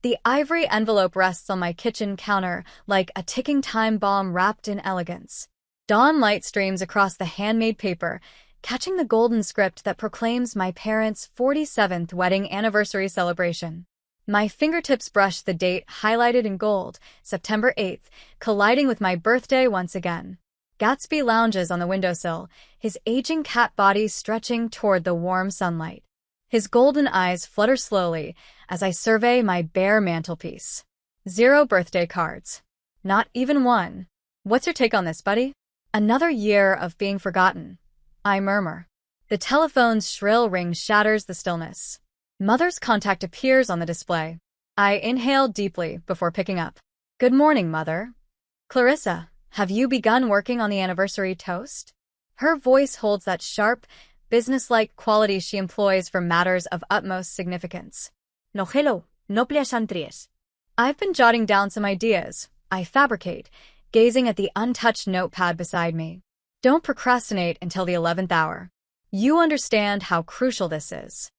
The ivory envelope rests on my kitchen counter like a ticking time bomb wrapped in elegance. Dawn light streams across the handmade paper, catching the golden script that proclaims my parents' 47th wedding anniversary celebration. My fingertips brush the date highlighted in gold, September 8th, colliding with my birthday once again. Gatsby lounges on the windowsill, his aging cat body stretching toward the warm sunlight. His golden eyes flutter slowly as I survey my bare mantelpiece. 0 birthday cards. Not even one. What's your take on this, buddy? Another year of being forgotten, I murmur. The telephone's shrill ring shatters the stillness. Mother's contact appears on the display. I inhale deeply before picking up. Good morning, Mother. Clarissa, have you begun working on the anniversary toast? Her voice holds that sharp, businesslike quality she employs for matters of utmost significance. No, hello, no pleasantries. I've been jotting down some ideas. I fabricate, gazing at the untouched notepad beside me. Don't procrastinate until the 11th hour. You understand how crucial this is.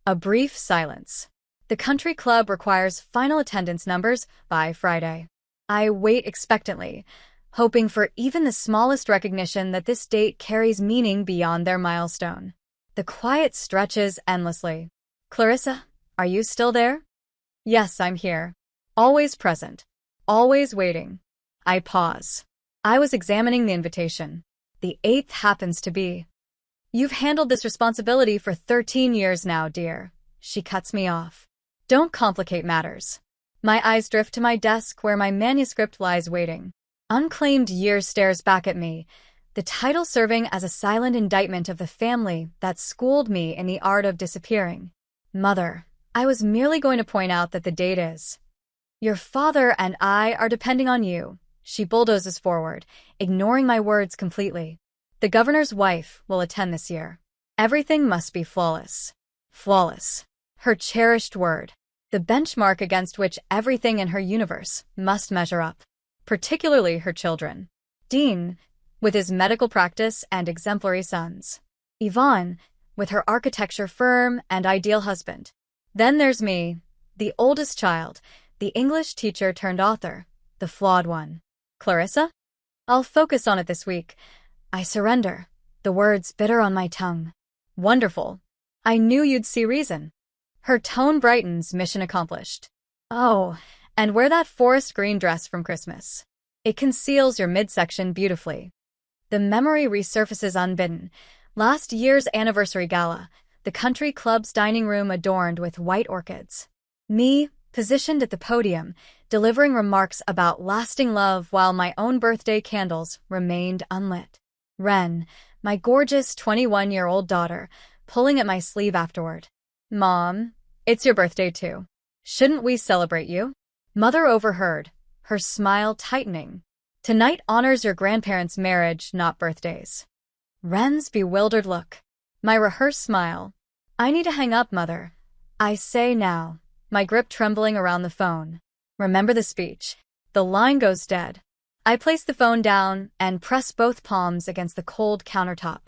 A brief silence. The country club requires final attendance numbers by Friday. I wait expectantly, hoping for even the smallest recognition that this date carries meaning beyond their milestone. The quiet stretches endlessly. Clarissa, are you still there? Yes, I'm here. Always present. Always waiting. I pause. I was examining the invitation. The 8th happens to be. You've handled this responsibility for 13 years now, dear. She cuts me off. Don't complicate matters. My eyes drift to my desk where my manuscript lies waiting. Unclaimed Year stares back at me, the title serving as a silent indictment of the family that schooled me in the art of disappearing. Mother, I was merely going to point out that the date is. Your father and I are depending on you. She bulldozes forward, ignoring my words completely. The governor's wife will attend this year. Everything must be flawless. Flawless. Her cherished word. The benchmark against which everything in her universe must measure up. Particularly her children. Dean, with his medical practice and exemplary sons. Yvonne, with her architecture firm and ideal husband. Then there's me, the oldest child, the English teacher turned author, the flawed one. Clarissa? I'll focus on it this week. I surrender, the words bitter on my tongue. Wonderful. I knew you'd see reason. Her tone brightens, mission accomplished. Oh, and wear that forest green dress from Christmas. It conceals your midsection beautifully. The memory resurfaces unbidden. Last year's anniversary gala, the country club's dining room adorned with white orchids. Me, positioned at the podium, delivering remarks about lasting love while my own birthday candles remained unlit. Ren, my gorgeous 21-year-old daughter, pulling at my sleeve afterward. Mom, it's your birthday too. Shouldn't we celebrate you? Mother overheard, her smile tightening. Tonight honors your grandparents' marriage, not birthdays. Ren's bewildered look. My rehearsed smile. I need to hang up, Mother. I say now, my grip trembling around the phone. Remember the speech. The line goes dead. I place the phone down and press both palms against the cold countertop,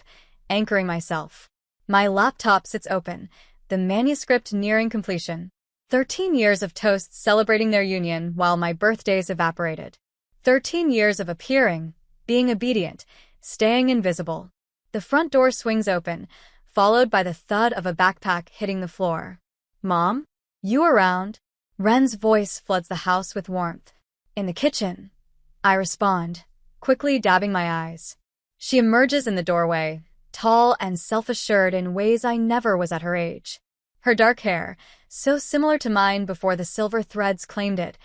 anchoring myself. My laptop sits open, the manuscript nearing completion. 13 years of toasts celebrating their union while my birthdays evaporated. 13 years of appearing, being obedient, staying invisible. The front door swings open, followed by the thud of a backpack hitting the floor. Mom? You around? Ren's voice floods the house with warmth. In the kitchen. I respond, quickly dabbing my eyes. She emerges in the doorway, tall and self-assured in ways I never was at her age. Her dark hair, so similar to mine before the silver threads claimed it,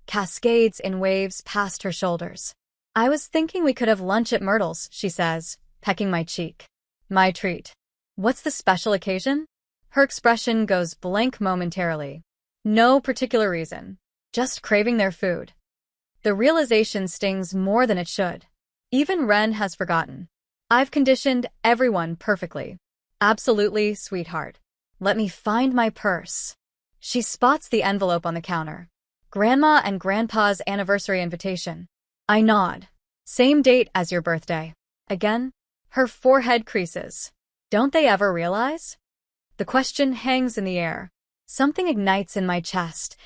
cascades in waves past her shoulders. I was thinking we could have lunch at Myrtle's, she says, pecking my cheek. My treat. What's the special occasion? Her expression goes blank momentarily. No particular reason. Just craving their food. The realization stings more than it should. Even Ren has forgotten. I've conditioned everyone perfectly. Absolutely, sweetheart. Let me find my purse. She spots the envelope on the counter. Grandma and Grandpa's anniversary invitation. I nod. Same date as your birthday. Again? Her forehead creases. Don't they ever realize? The question hangs in the air. Something ignites in my chest.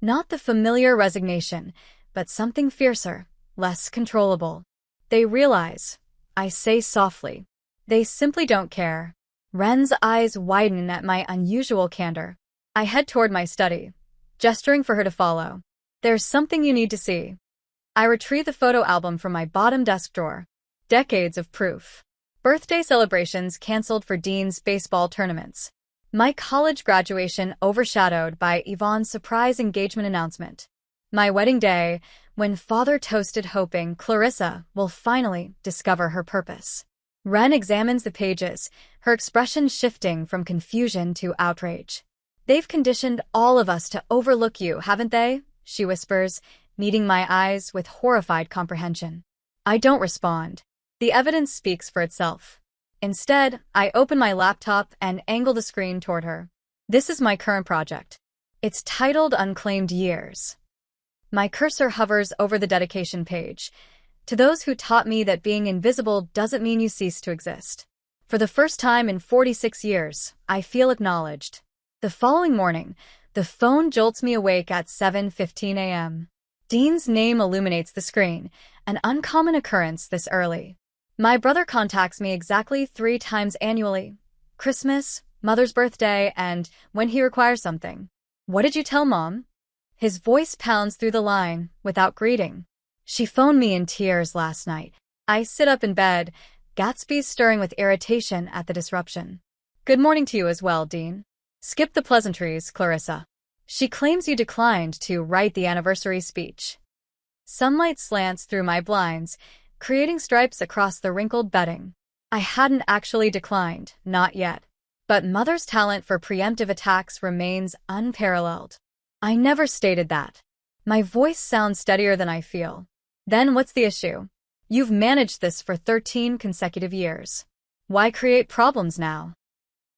Not the familiar resignation, but something fiercer, less controllable. They realize, I say softly. They simply don't care. Ren's eyes widen at my unusual candor. I head toward my study, gesturing for her to follow. There's something you need to see. I retrieve the photo album from my bottom desk drawer. Decades of proof. Birthday celebrations canceled for Dean's baseball tournaments. My college graduation overshadowed by Yvonne's surprise engagement announcement. My wedding day, when father toasted hoping Clarissa will finally discover her purpose. Ren examines the pages, her expression shifting from confusion to outrage. They've conditioned all of us to overlook you, haven't they? She whispers, meeting my eyes with horrified comprehension. I don't respond. The evidence speaks for itself. Instead, I open my laptop and angle the screen toward her. This is my current project. It's titled Unclaimed Years. My cursor hovers over the dedication page. To those who taught me that being invisible doesn't mean you cease to exist. For the first time in 46 years, I feel acknowledged. The following morning, the phone jolts me awake at 7:15 a.m. Dean's name illuminates the screen, an uncommon occurrence this early. My brother contacts me exactly 3 times annually. Christmas, Mother's birthday, and when he requires something. What did you tell Mom? His voice pounds through the line, without greeting. She phoned me in tears last night. I sit up in bed, Gatsby stirring with irritation at the disruption. Good morning to you as well, Dean. Skip the pleasantries, Clarissa. She claims you declined to write the anniversary speech. Sunlight slants through my blinds, creating stripes across the wrinkled bedding. I hadn't actually declined, not yet. But Mother's talent for preemptive attacks remains unparalleled. I never stated that. My voice sounds steadier than I feel. Then what's the issue? You've managed this for 13 consecutive years. Why create problems now?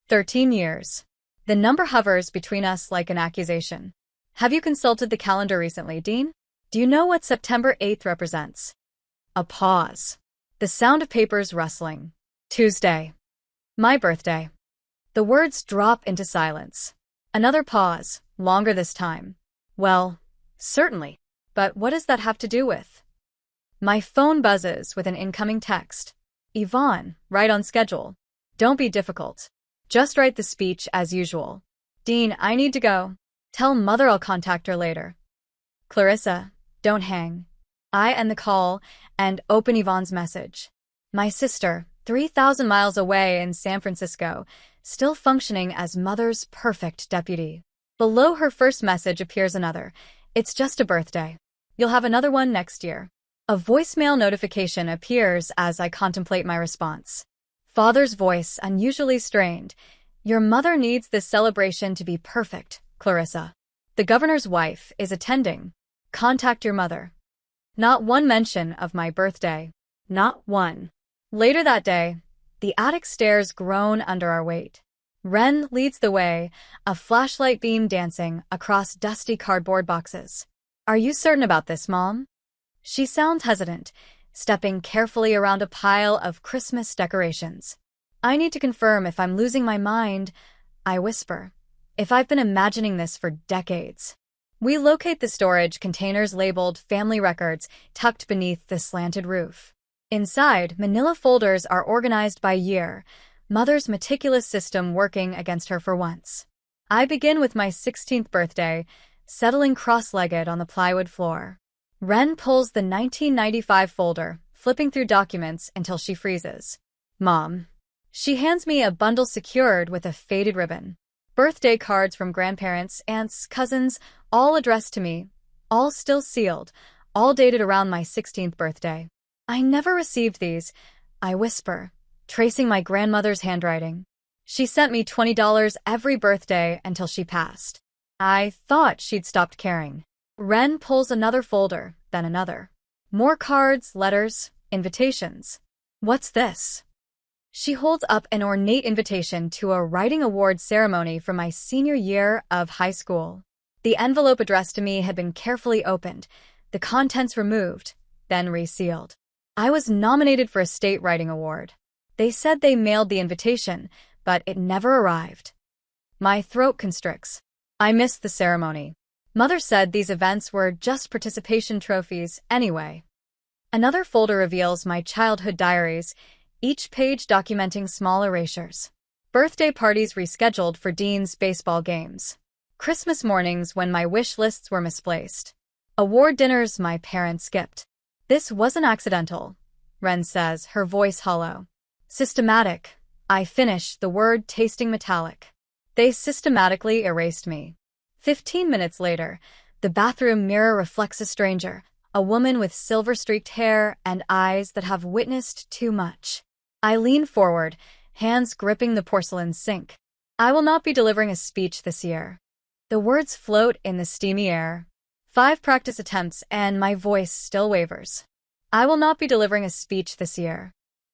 13 years. The number hovers between us like an accusation. Have you consulted the calendar recently, Dean? Do you know what September 8th represents? A pause. The sound of papers rustling. Tuesday. My birthday. The words drop into silence. Another pause, longer this time. Well, certainly. But what does that have to do with? My phone buzzes with an incoming text. Yvonne, right on schedule. Don't be difficult. Just write the speech as usual. Dean, I need to go. Tell Mother I'll contact her later. Clarissa, don't hang. I end the call and open Yvonne's message. My sister, 3,000 miles away in San Francisco, still functioning as Mother's perfect deputy. Below her first message appears another. It's just a birthday. You'll have another one next year. A voicemail notification appears as I contemplate my response. Father's voice, unusually strained. Your mother needs this celebration to be perfect, Clarissa. The governor's wife is attending. Contact your mother. Not one mention of my birthday. Not one. Later that day, the attic stairs groan under our weight. Ren leads the way, a flashlight beam dancing across dusty cardboard boxes. Are you certain about this, Mom? She sounds hesitant, stepping carefully around a pile of Christmas decorations. I need to confirm if I'm losing my mind, I whisper. If I've been imagining this for decades. We locate the storage containers labeled family records tucked beneath the slanted roof. Inside, manila folders are organized by year, Mother's meticulous system working against her for once. I begin with my 16th birthday, settling cross-legged on the plywood floor. Ren pulls the 1995 folder, flipping through documents until she freezes. Mom. She hands me a bundle secured with a faded ribbon. Birthday cards from grandparents, aunts, cousins, all addressed to me, all still sealed, all dated around my 16th birthday. I never received these, I whisper, tracing my grandmother's handwriting. She sent me $20 every birthday until she passed. I thought she'd stopped caring. Ren pulls another folder, then another. More cards, letters, invitations. What's this? She holds up an ornate invitation to a writing award ceremony from my senior year of high school. The envelope addressed to me had been carefully opened, the contents removed, then resealed. I was nominated for a state writing award. They said they mailed the invitation, but it never arrived. My throat constricts. I missed the ceremony. Mother said these events were just participation trophies anyway. Another folder reveals my childhood diaries, each page documenting small erasures. Birthday parties rescheduled for Dean's baseball games. Christmas mornings when my wish lists were misplaced. Award dinners my parents skipped. This wasn't accidental, Ren says, her voice hollow. Systematic. I finish, the word tasting metallic. They systematically erased me. 15 minutes later, the bathroom mirror reflects a stranger, a woman with silver-streaked hair and eyes that have witnessed too much. I lean forward, hands gripping the porcelain sink. I will not be delivering a speech this year. The words float in the steamy air. 5 practice attempts and my voice still wavers. I will not be delivering a speech this year.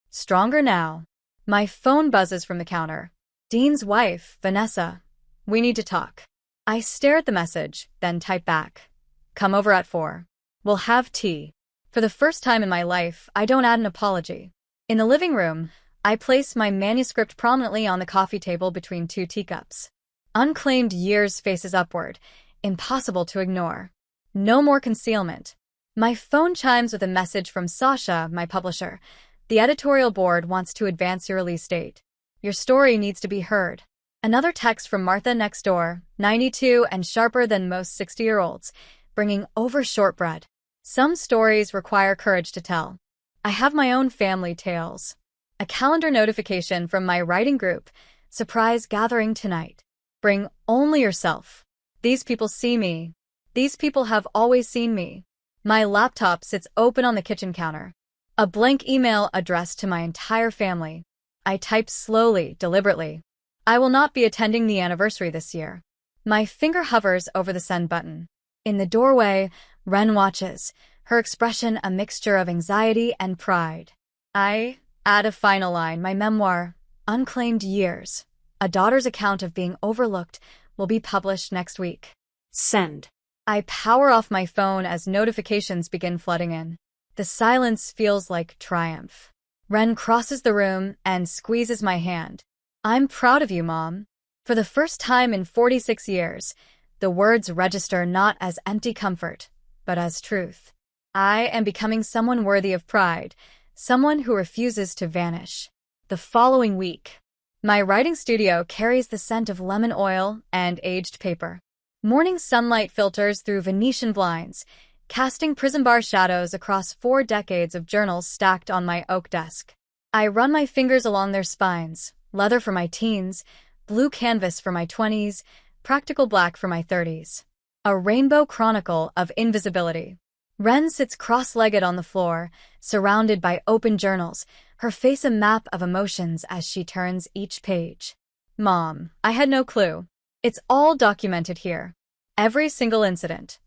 Stronger now. My phone buzzes from the counter. Dean's wife, Vanessa. We need to talk. I stare at the message, then type back. Come over at 4. We'll have tea. For the first time in my life, I don't add an apology. In the living room, I place my manuscript prominently on the coffee table between 2 teacups. Unclaimed years faces upward, impossible to ignore. No more concealment. My phone chimes with a message from Sasha, my publisher. The editorial board wants to advance your release date. Your story needs to be heard. Another text from Martha next door, 92 and sharper than most 60-year-olds, bringing over shortbread. Some stories require courage to tell. I have my own family tales. A calendar notification from my writing group. Surprise gathering tonight. Bring only yourself. These people see me. These people have always seen me. My laptop sits open on the kitchen counter. A blank email addressed to my entire family. I type slowly, deliberately. I will not be attending the anniversary this year. My finger hovers over the send button. In the doorway, Ren watches, her expression a mixture of anxiety and pride. I add a final line, my memoir, Unclaimed Years. A daughter's account of being overlooked will be published next week. Send. I power off my phone as notifications begin flooding in. The silence feels like triumph. Ren crosses the room and squeezes my hand. I'm proud of you, Mom. For the first time in 46 years, the words register not as empty comfort, but as truth. I am becoming someone worthy of pride, someone who refuses to vanish. The following week, my writing studio carries the scent of lemon oil and aged paper. Morning sunlight filters through Venetian blinds, casting prison bar shadows across 4 decades of journals stacked on my oak desk. I run my fingers along their spines, leather for my teens, blue canvas for my 20s, practical black for my 30s. A rainbow chronicle of invisibility. Ren sits cross-legged on the floor, surrounded by open journals, her face a map of emotions as she turns each page. Mom, I had no clue. It's all documented here. Every single incident.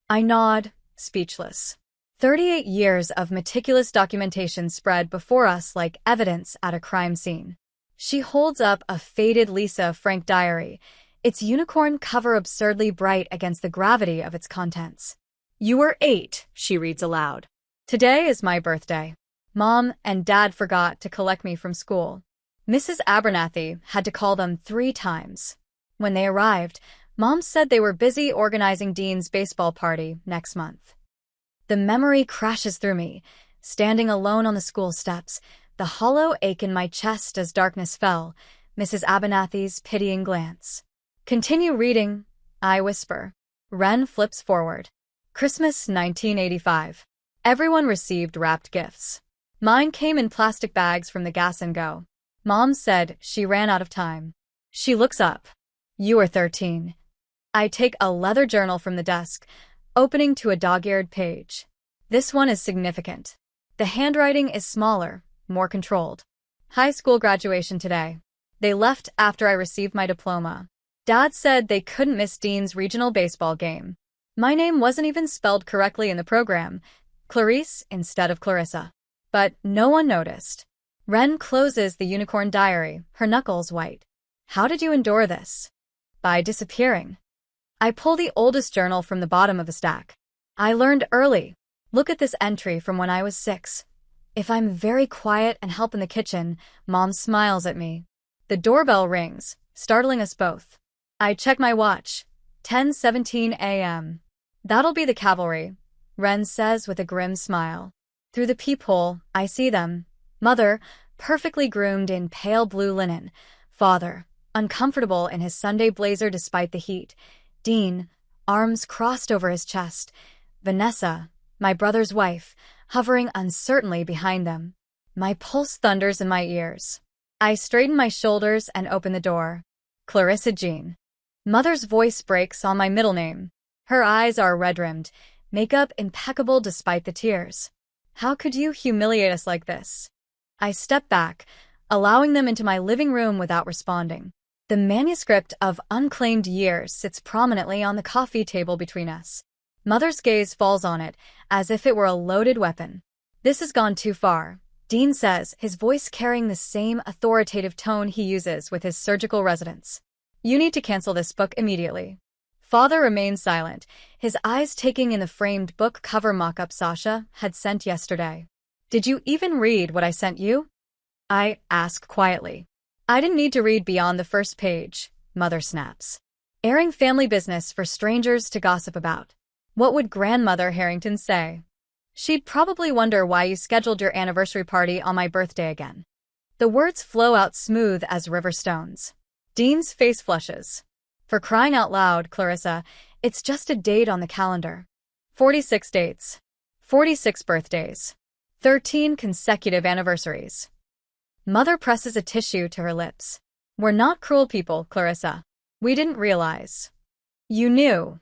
I nod, speechless. 38 years of meticulous documentation spread before us like evidence at a crime scene. She holds up a faded Lisa Frank diary, its unicorn cover absurdly bright against the gravity of its contents. You were 8, she reads aloud. Today is my birthday. Mom and Dad forgot to collect me from school. Mrs. Abernathy had to call them 3 times. When they arrived, Mom said they were busy organizing Dean's baseball party next month. The memory crashes through me, standing alone on the school steps, the hollow ache in my chest as darkness fell, Mrs. Abernathy's pitying glance. Continue reading, I whisper. Ren flips forward. Christmas 1985. Everyone received wrapped gifts. Mine came in plastic bags from the Gas and Go. Mom said she ran out of time. She looks up. You are 13. I take a leather journal from the desk, opening to a dog-eared page. This one is significant. The handwriting is smaller, more controlled. High school graduation today. They left after I received my diploma. Dad said they couldn't miss Dean's regional baseball game. My name wasn't even spelled correctly in the program, Clarice instead of Clarissa. But no one noticed. Ren closes the unicorn diary, her knuckles white. How did you endure this? By disappearing. I pull the oldest journal from the bottom of the stack. I learned early. Look at this entry from when I was 6. If I'm very quiet and help in the kitchen, Mom smiles at me. The doorbell rings, startling us both. I check my watch. 10:17 a.m. That'll be the cavalry, Ren says with a grim smile. Through the peephole, I see them. Mother, perfectly groomed in pale blue linen. Father, uncomfortable in his Sunday blazer despite the heat. Dean, arms crossed over his chest. Vanessa, my brother's wife, hovering uncertainly behind them. My pulse thunders in my ears. I straighten my shoulders and open the door. Clarissa Jean. Mother's voice breaks on my middle name. Her eyes are red-rimmed, makeup impeccable despite the tears. How could you humiliate us like this? I step back, allowing them into my living room without responding. The manuscript of Unclaimed Years sits prominently on the coffee table between us. Mother's gaze falls on it, as if it were a loaded weapon. This has gone too far, Dean says, his voice carrying the same authoritative tone he uses with his surgical residents. You need to cancel this book immediately. Father remains silent, his eyes taking in the framed book cover mock-up Sasha had sent yesterday. Did you even read what I sent you? I ask quietly. I didn't need to read beyond the first page, Mother snaps. Airing family business for strangers to gossip about. What would Grandmother Harrington say? She'd probably wonder why you scheduled your anniversary party on my birthday again. The words flow out smooth as river stones. Dean's face flushes. For crying out loud, Clarissa, it's just a date on the calendar. 46 dates. 46 birthdays. 13 consecutive anniversaries. Mother presses a tissue to her lips. We're not cruel people, Clarissa. We didn't realize. You knew.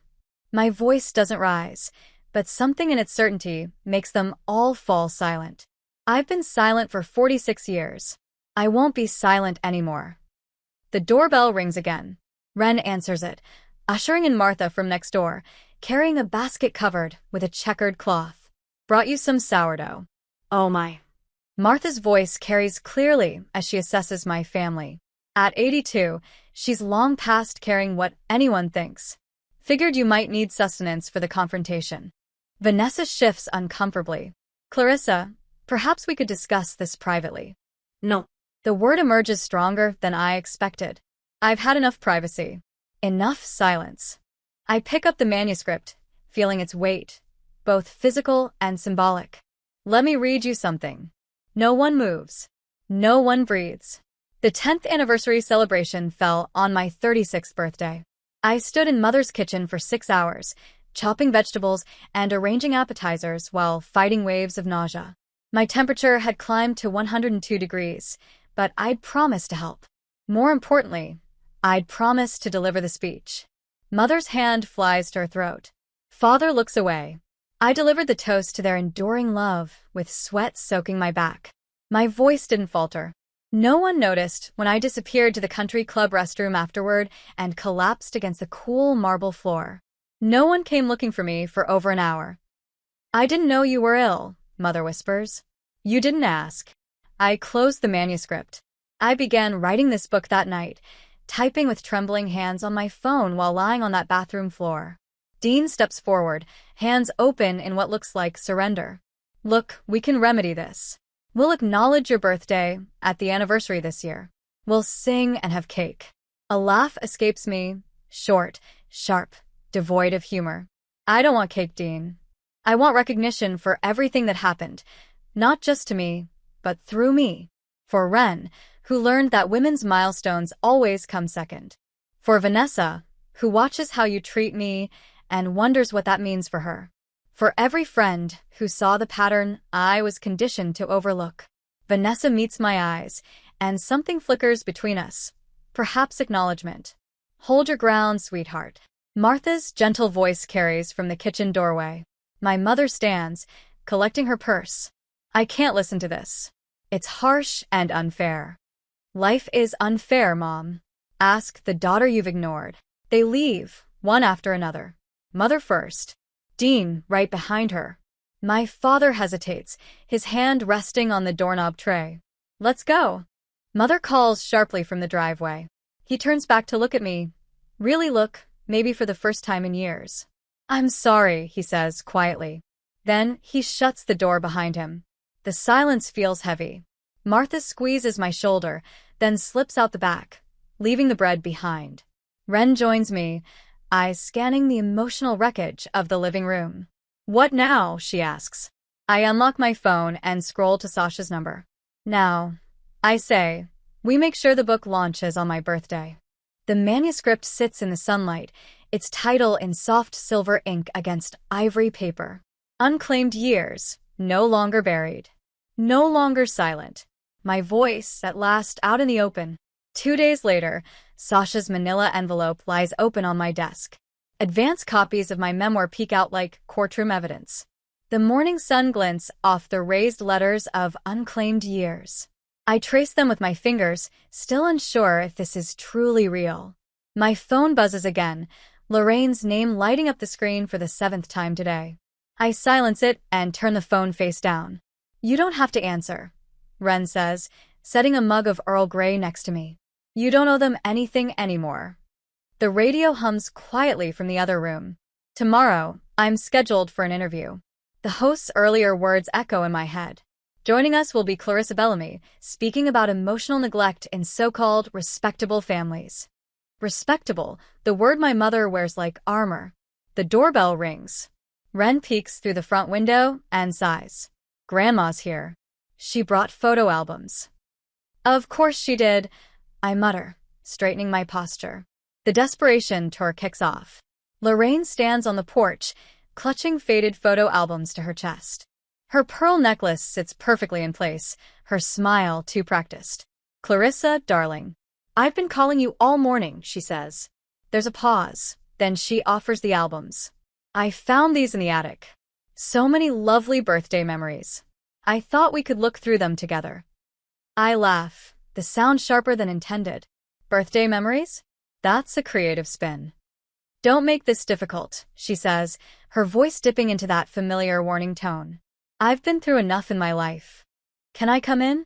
My voice doesn't rise, but something in its certainty makes them all fall silent. I've been silent for 46 years. I won't be silent anymore. The doorbell rings again. Ren answers it, ushering in Martha from next door, carrying a basket covered with a checkered cloth. Brought you some sourdough. Oh my. Martha's voice carries clearly as she assesses my family. At 82, she's long past caring what anyone thinks. Figured you might need sustenance for the confrontation. Vanessa shifts uncomfortably. Clarissa, perhaps we could discuss this privately. No. The word emerges stronger than I expected. I've had enough privacy. Enough silence. I pick up the manuscript, feeling its weight, both physical and symbolic. Let me read you something. No one moves. No one breathes. The 10th anniversary celebration fell on my 36th birthday. I stood in Mother's kitchen for 6 hours, chopping vegetables and arranging appetizers while fighting waves of nausea. My temperature had climbed to 102 degrees, but I'd promised to help. More importantly, I'd promised to deliver the speech. Mother's hand flies to her throat. Father looks away. I delivered the toast to their enduring love, with sweat soaking my back. My voice didn't falter. No one noticed when I disappeared to the country club restroom afterward and collapsed against the cool marble floor. No one came looking for me for over an hour. I didn't know you were ill, Mother whispers. You didn't ask. I closed the manuscript. I began writing this book that night, typing with trembling hands on my phone while lying on that bathroom floor. Dean steps forward, hands open in what looks like surrender. Look, we can remedy this. We'll acknowledge your birthday at the anniversary this year. We'll sing and have cake. A laugh escapes me, short, sharp, devoid of humor. I don't want cake, Dean. I want recognition for everything that happened, not just to me, but through me. For Ren, who learned that women's milestones always come second. For Vanessa, who watches how you treat me and wonders what that means for her. For every friend who saw the pattern I was conditioned to overlook. Vanessa meets my eyes, and something flickers between us. Perhaps acknowledgement. Hold your ground, sweetheart. Martha's gentle voice carries from the kitchen doorway. My mother stands, collecting her purse. I can't listen to this. It's harsh and unfair. Life is unfair, Mom. Ask the daughter you've ignored. They leave, one after another. Mother first. Dean, right behind her. My father hesitates, his hand resting on the doorknob tray. Let's go. Mother calls sharply from the driveway. He turns back to look at me. Really look, maybe for the first time in years. I'm sorry, he says quietly. Then he shuts the door behind him. The silence feels heavy. Martha squeezes my shoulder, then slips out the back, leaving the bread behind. Ren joins me, eyes scanning the emotional wreckage of the living room. "What now?" she asks. I unlock my phone and scroll to Sasha's number. "Now," I say, "we make sure the book launches on my birthday." The manuscript sits in the sunlight, its title in soft silver ink against ivory paper. Unclaimed years, no longer buried. No longer silent. My voice, at last, out in the open. 2 days later, Sasha's manila envelope lies open on my desk. Advance copies of my memoir peek out like courtroom evidence. The morning sun glints off the raised letters of unclaimed years. I trace them with my fingers, still unsure if this is truly real. My phone buzzes again, Lorraine's name lighting up the screen for the 7th time today. I silence it and turn the phone face down. "You don't have to answer," Ren says, setting a mug of Earl Grey next to me. "You don't owe them anything anymore." The radio hums quietly from the other room. Tomorrow, I'm scheduled for an interview. The host's earlier words echo in my head. Joining us will be Clarissa Bellamy, speaking about emotional neglect in so-called respectable families. Respectable, the word my mother wears like armor. The doorbell rings. Ren peeks through the front window and sighs. "Grandma's here. She brought photo albums." "Of course she did," I mutter, straightening my posture. The desperation tour kicks off. Lorraine stands on the porch, clutching faded photo albums to her chest. Her pearl necklace sits perfectly in place, her smile too practiced. "Clarissa, darling, I've been calling you all morning," she says. There's a pause, then she offers the albums. "I found these in the attic. So many lovely birthday memories. I thought we could look through them together." I laugh, the sound sharper than intended. "Birthday memories? That's a creative spin." "Don't make this difficult," she says, her voice dipping into that familiar warning tone. "I've been through enough in my life. Can I come in?"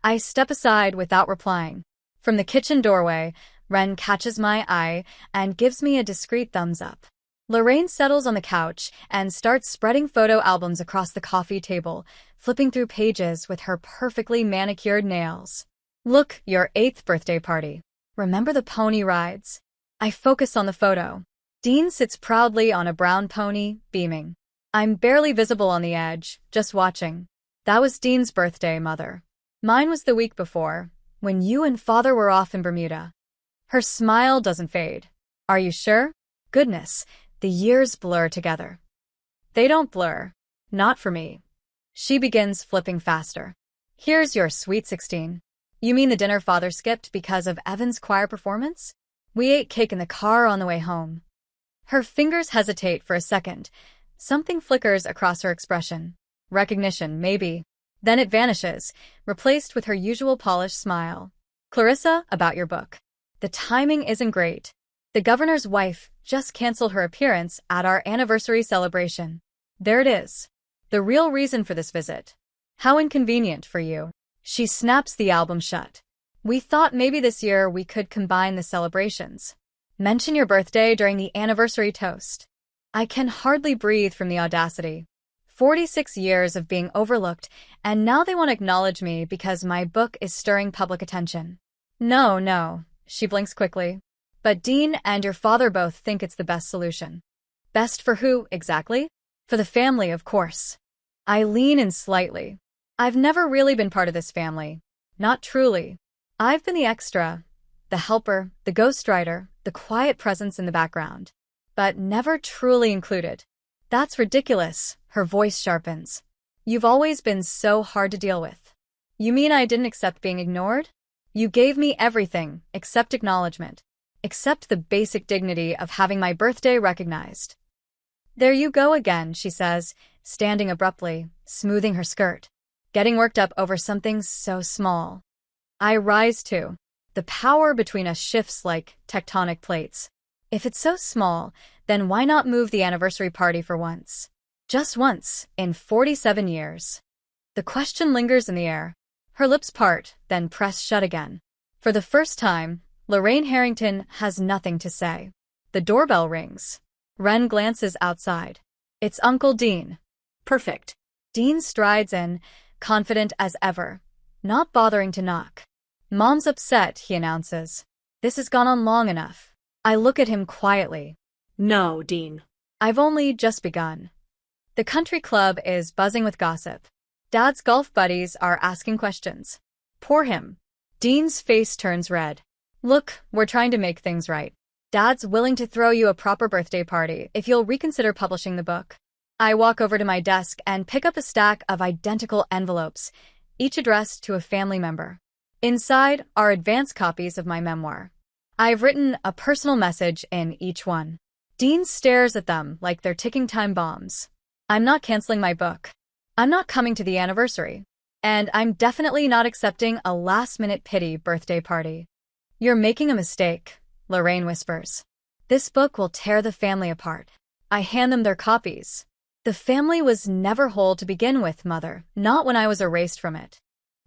I step aside without replying. From the kitchen doorway, Ren catches my eye and gives me a discreet thumbs up. Lorraine settles on the couch and starts spreading photo albums across the coffee table, flipping through pages with her perfectly manicured nails. "Look, your 8th birthday party. Remember the pony rides?" I focus on the photo. Dean sits proudly on a brown pony, beaming. I'm barely visible on the edge, just watching. "That was Dean's birthday, Mother. Mine was the week before, when you and Father were off in Bermuda." Her smile doesn't fade. "Are you sure?" Goodness, the years blur together. They don't blur. Not for me. She begins flipping faster. "Here's your sweet 16. You mean the dinner Father skipped because of Evan's choir performance? We ate cake in the car on the way home." Her fingers hesitate for a second. Something flickers across her expression. Recognition, maybe. Then it vanishes, replaced with her usual polished smile. "Clarissa, about your book. The timing isn't great. The governor's wife just canceled her appearance at our anniversary celebration. There it is. The real reason for this visit. How inconvenient for you." She snaps the album shut. "We thought maybe this year we could combine the celebrations. Mention your birthday during the anniversary toast." I can hardly breathe from the audacity. 46 years of being overlooked, and now they want to acknowledge me because my book is stirring public attention. No, she blinks quickly. "But Dean and your father both think it's the best solution." "Best for who, exactly?" "For the family, of course." I lean in slightly. I've never really been part of this family. Not truly. I've been the extra, the helper, the ghostwriter, the quiet presence in the background. But never truly included. "That's ridiculous," her voice sharpens. "You've always been so hard to deal with." "You mean I didn't accept being ignored? You gave me everything, except acknowledgement. Except the basic dignity of having my birthday recognized." "There you go again," she says, standing abruptly, smoothing her skirt. "Getting worked up over something so small." I rise too. The power between us shifts like tectonic plates. If it's so small, then why not move the anniversary party for once? Just once, in 47 years. The question lingers in the air. Her lips part, then press shut again. For the first time, Lorraine Harrington has nothing to say. The doorbell rings. Ren glances outside. It's Uncle Dean. Perfect. Dean strides in, confident as ever, not bothering to knock. "Mom's upset," he announces. "This has gone on long enough." I look at him quietly. No, Dean. I've only just begun. The country club is buzzing with gossip. Dad's golf buddies are asking questions. Poor him. Dean's face turns red. Look, we're trying to make things right. Dad's willing to throw you a proper birthday party if you'll reconsider publishing the book. I walk over to my desk and pick up a stack of identical envelopes, each addressed to a family member. Inside are advance copies of my memoir. I've written a personal message in each one. Dean stares at them like they're ticking time bombs. I'm not canceling my book. I'm not coming to the anniversary. And I'm definitely not accepting a last-minute pity birthday party. You're making a mistake, Lorraine whispers. This book will tear the family apart. I hand them their copies. The family was never whole to begin with, Mother, not when I was erased from it.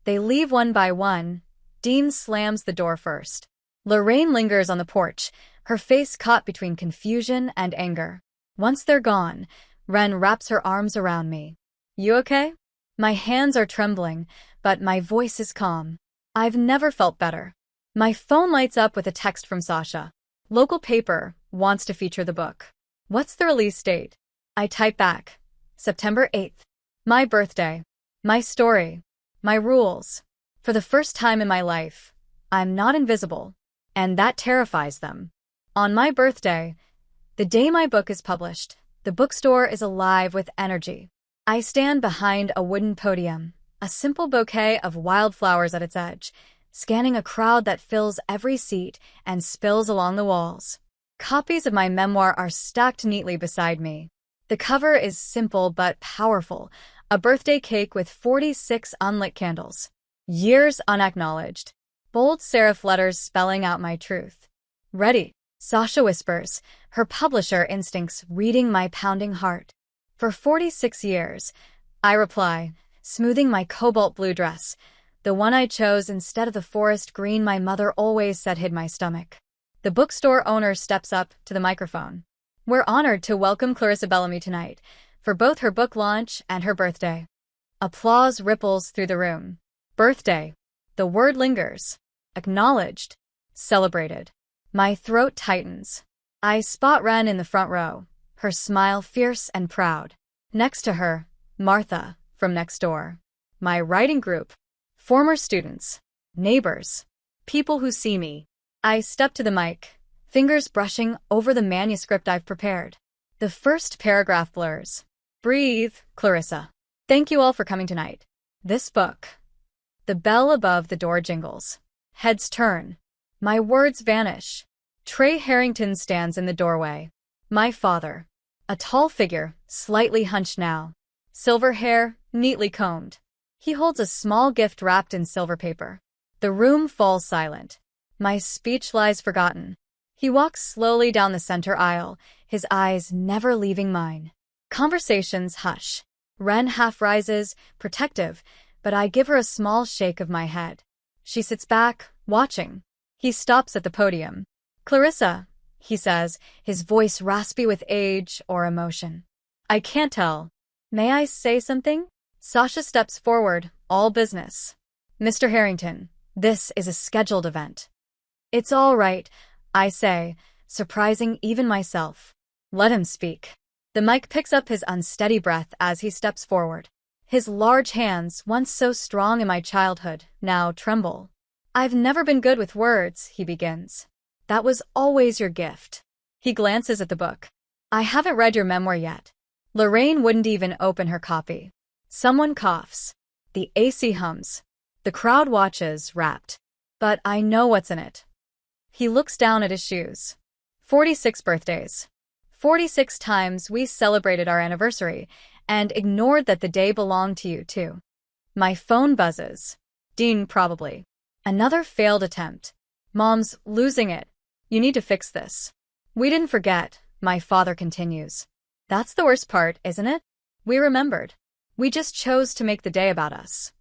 They leave one by one. Dean slams the door first. Lorraine lingers on the porch, her face caught between confusion and anger. Once they're gone, Ren wraps her arms around me. You okay? My hands are trembling, but my voice is calm. I've never felt better. My phone lights up with a text from Sasha. Local paper wants to feature the book. What's the release date? I type back. September 8th. My birthday. My story. My rules. For the first time in my life, I'm not invisible. And that terrifies them. On my birthday, the day my book is published, the bookstore is alive with energy. I stand behind a wooden podium, a simple bouquet of wildflowers at its edge, scanning a crowd that fills every seat and spills along the walls. Copies of my memoir are stacked neatly beside me. The cover is simple but powerful, a birthday cake with 46 unlit candles. Years unacknowledged. Bold serif letters spelling out my truth. Ready, Sasha whispers, her publisher instincts reading my pounding heart. For 46 years, I reply, smoothing my cobalt blue dress, the one I chose instead of the forest green my mother always said hid my stomach. The bookstore owner steps up to the microphone. We're honored to welcome Clarissa Bellamy tonight, for both her book launch and her birthday. Applause ripples through the room. Birthday. The word lingers. Acknowledged. Celebrated. My throat tightens. I spot Ren in the front row, her smile fierce and proud. Next to her, Martha, from next door. My writing group. Former students. Neighbors. People who see me. I step to the mic, fingers brushing over the manuscript I've prepared. The first paragraph blurs. Breathe, Clarissa. Thank you all for coming tonight. This book. The bell above the door jingles. Heads turn. My words vanish. Trey Harrington stands in the doorway. My father. A tall figure, slightly hunched now. Silver hair, neatly combed. He holds a small gift wrapped in silver paper. The room falls silent. My speech lies forgotten. He walks slowly down the center aisle, his eyes never leaving mine. Conversations hush. Ren half rises, protective, but I give her a small shake of my head. She sits back, watching. He stops at the podium. Clarissa, he says, his voice raspy with age or emotion. I can't tell. May I say something? Sasha steps forward, all business. Mr. Harrington, this is a scheduled event. It's all right, I say, surprising even myself. Let him speak. The mic picks up his unsteady breath as he steps forward. His large hands, once so strong in my childhood, now tremble. I've never been good with words, he begins. That was always your gift. He glances at the book. I haven't read your memoir yet. Lorraine wouldn't even open her copy. Someone coughs. The AC hums. The crowd watches, rapt. But I know what's in it. He looks down at his shoes. 46 birthdays. 46 times we celebrated our anniversary and ignored that the day belonged to you, too. My phone buzzes. Dean, probably. Another failed attempt. Mom's losing it. You need to fix this. We didn't forget, my father continues. That's the worst part, isn't it? We remembered. We just chose to make the day about us.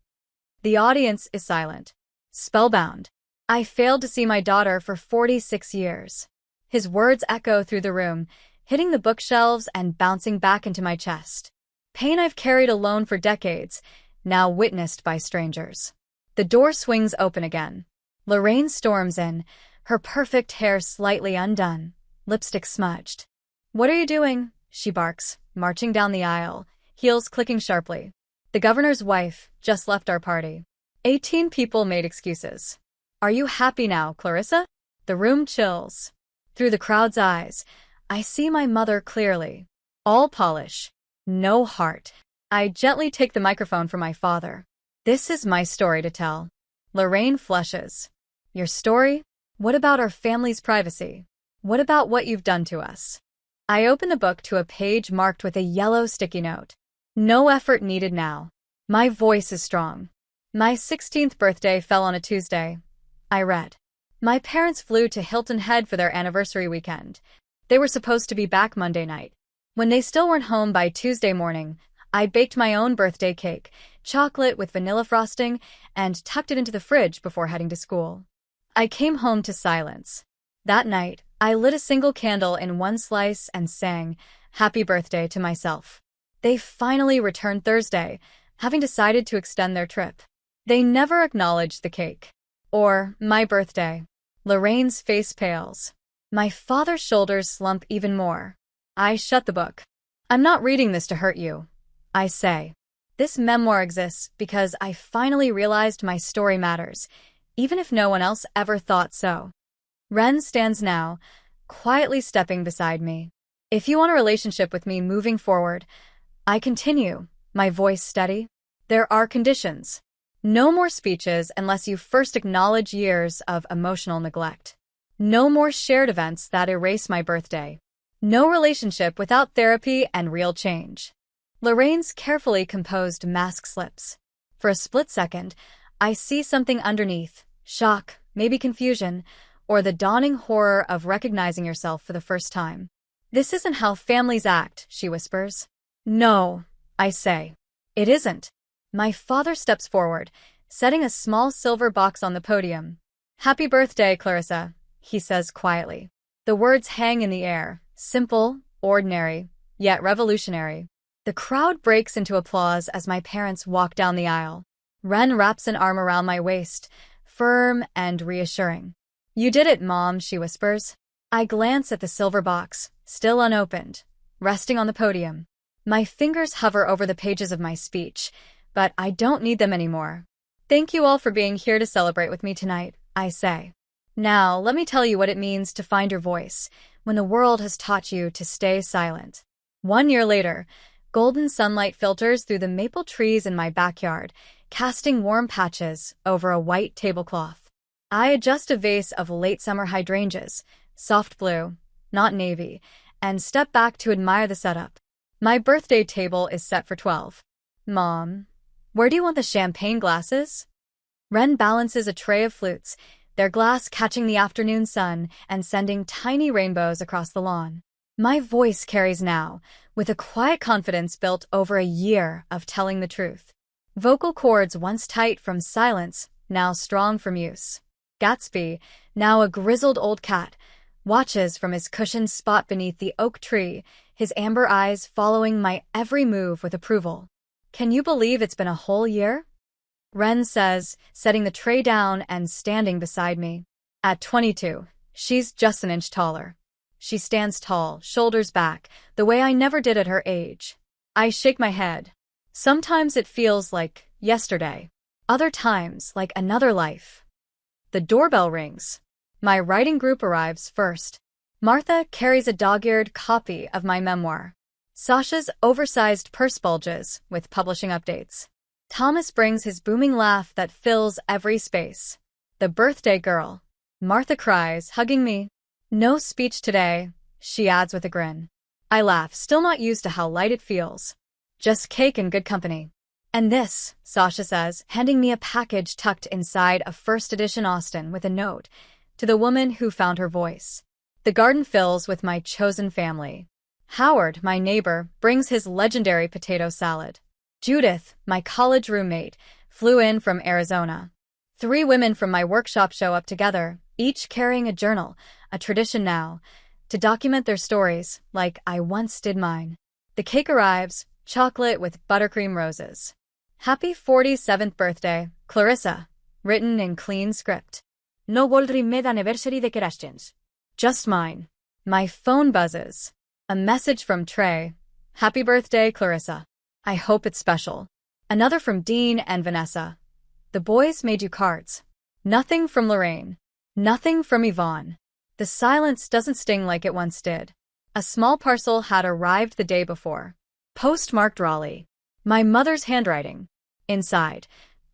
The audience is silent. Spellbound. I failed to see my daughter for 46 years. His words echo through the room, hitting the bookshelves and bouncing back into my chest. Pain I've carried alone for decades, now witnessed by strangers. The door swings open again. Lorraine storms in, her perfect hair slightly undone, lipstick smudged. What are you doing? She barks, marching down the aisle, heels clicking sharply. The governor's wife just left our party. 18 people made excuses. Are you happy now, Clarissa? The room chills. Through the crowd's eyes, I see my mother clearly. All polish, no heart. I gently take the microphone from my father. This is my story to tell. Lorraine flushes. Your story? What about our family's privacy? What about what you've done to us? I open the book to a page marked with a yellow sticky note. No effort needed now. My voice is strong. My 16th birthday fell on a Tuesday. I read. My parents flew to Hilton Head for their anniversary weekend. They were supposed to be back Monday night. When they still weren't home by Tuesday morning, I baked my own birthday cake, chocolate with vanilla frosting, and tucked it into the fridge before heading to school. I came home to silence. That night, I lit a single candle in one slice and sang, "Happy Birthday" to myself. They finally returned Thursday, having decided to extend their trip. They never acknowledged the cake. Or my birthday. Lorraine's face pales. My father's shoulders slump even more. I shut the book. I'm not reading this to hurt you, I say. This memoir exists because I finally realized my story matters, even if no one else ever thought so. Ren stands now, quietly stepping beside me. If you want a relationship with me moving forward, I continue, my voice steady. There are conditions. No more speeches unless you first acknowledge years of emotional neglect. No more shared events that erase my birthday. No relationship without therapy and real change. Lorraine's carefully composed mask slips. For a split second, I see something underneath. Shock, maybe confusion, or the dawning horror of recognizing yourself for the first time. This isn't how families act, she whispers. No, I say. It isn't. My father steps forward, setting a small silver box on the podium. Happy birthday, Clarissa, he says quietly. The words hang in the air, simple, ordinary, yet revolutionary. The crowd breaks into applause as my parents walk down the aisle. Ren wraps an arm around my waist, firm and reassuring. You did it, Mom, she whispers. I glance at the silver box, still unopened, resting on the podium. My fingers hover over the pages of my speech, but I don't need them anymore. Thank you all for being here to celebrate with me tonight, I say. Now, let me tell you what it means to find your voice when the world has taught you to stay silent. 1 year later, golden sunlight filters through the maple trees in my backyard, casting warm patches over a white tablecloth. I adjust a vase of late summer hydrangeas, soft blue, not navy, and step back to admire the setup. My birthday table is set for 12. Mom, where do you want the champagne glasses? Ren balances a tray of flutes, their glass catching the afternoon sun and sending tiny rainbows across the lawn. My voice carries now, with a quiet confidence built over a year of telling the truth. Vocal cords once tight from silence, now strong from use. Gatsby, now a grizzled old cat, watches from his cushioned spot beneath the oak tree, his amber eyes following my every move with approval. Can you believe it's been a whole year? Ren says, setting the tray down and standing beside me. At 22, she's just an inch taller. She stands tall, shoulders back, the way I never did at her age. I shake my head. Sometimes it feels like yesterday. Other times like another life. The doorbell rings. My writing group arrives first. Martha carries a dog-eared copy of my memoir. Sasha's oversized purse bulges with publishing updates. Thomas brings his booming laugh that fills every space. The birthday girl. Martha cries, hugging me. No speech today, she adds with a grin. I laugh, still not used to how light it feels. Just cake and good company. And this, Sasha says, handing me a package tucked inside a first edition Austen with a note, to the woman who found her voice. The garden fills with my chosen family. Howard, my neighbor, brings his legendary potato salad. Judith, my college roommate, flew in from Arizona. 3 women from my workshop show up together, each carrying a journal, a tradition now, to document their stories like I once did mine. The cake arrives, chocolate with buttercream roses. Happy 47th birthday, Clarissa, written in clean script. No voldri med anniversary decorations. Just mine. My phone buzzes. A message from Trey. Happy birthday, Clarissa. I hope it's special. Another from Dean and Vanessa. The boys made you cards. Nothing from Lorraine. Nothing from Yvonne. The silence doesn't sting like it once did. A small parcel had arrived the day before. Postmarked Raleigh. My mother's handwriting. Inside,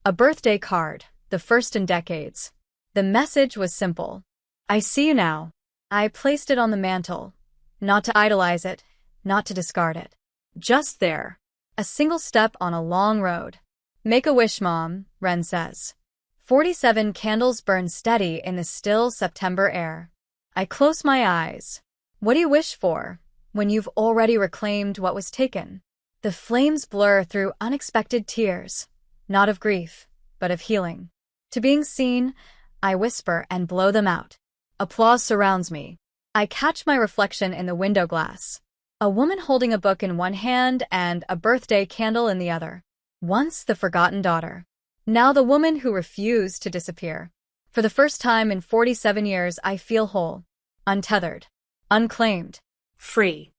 a birthday card, the first in decades. The message was simple. I see you now. I placed it on the mantel. Not to idolize it, not to discard it. Just there. A single step on a long road. Make a wish, Mom, Wren says. 47 candles burn steady in the still September air. I close my eyes. What do you wish for, when you've already reclaimed what was taken? The flames blur through unexpected tears, not of grief, but of healing. To being seen, I whisper and blow them out. Applause surrounds me. I catch my reflection in the window glass. A woman holding a book in one hand and a birthday candle in the other. Once the forgotten daughter. Now the woman who refused to disappear. For the first time in 47 years, I feel whole, untethered, unclaimed, Free.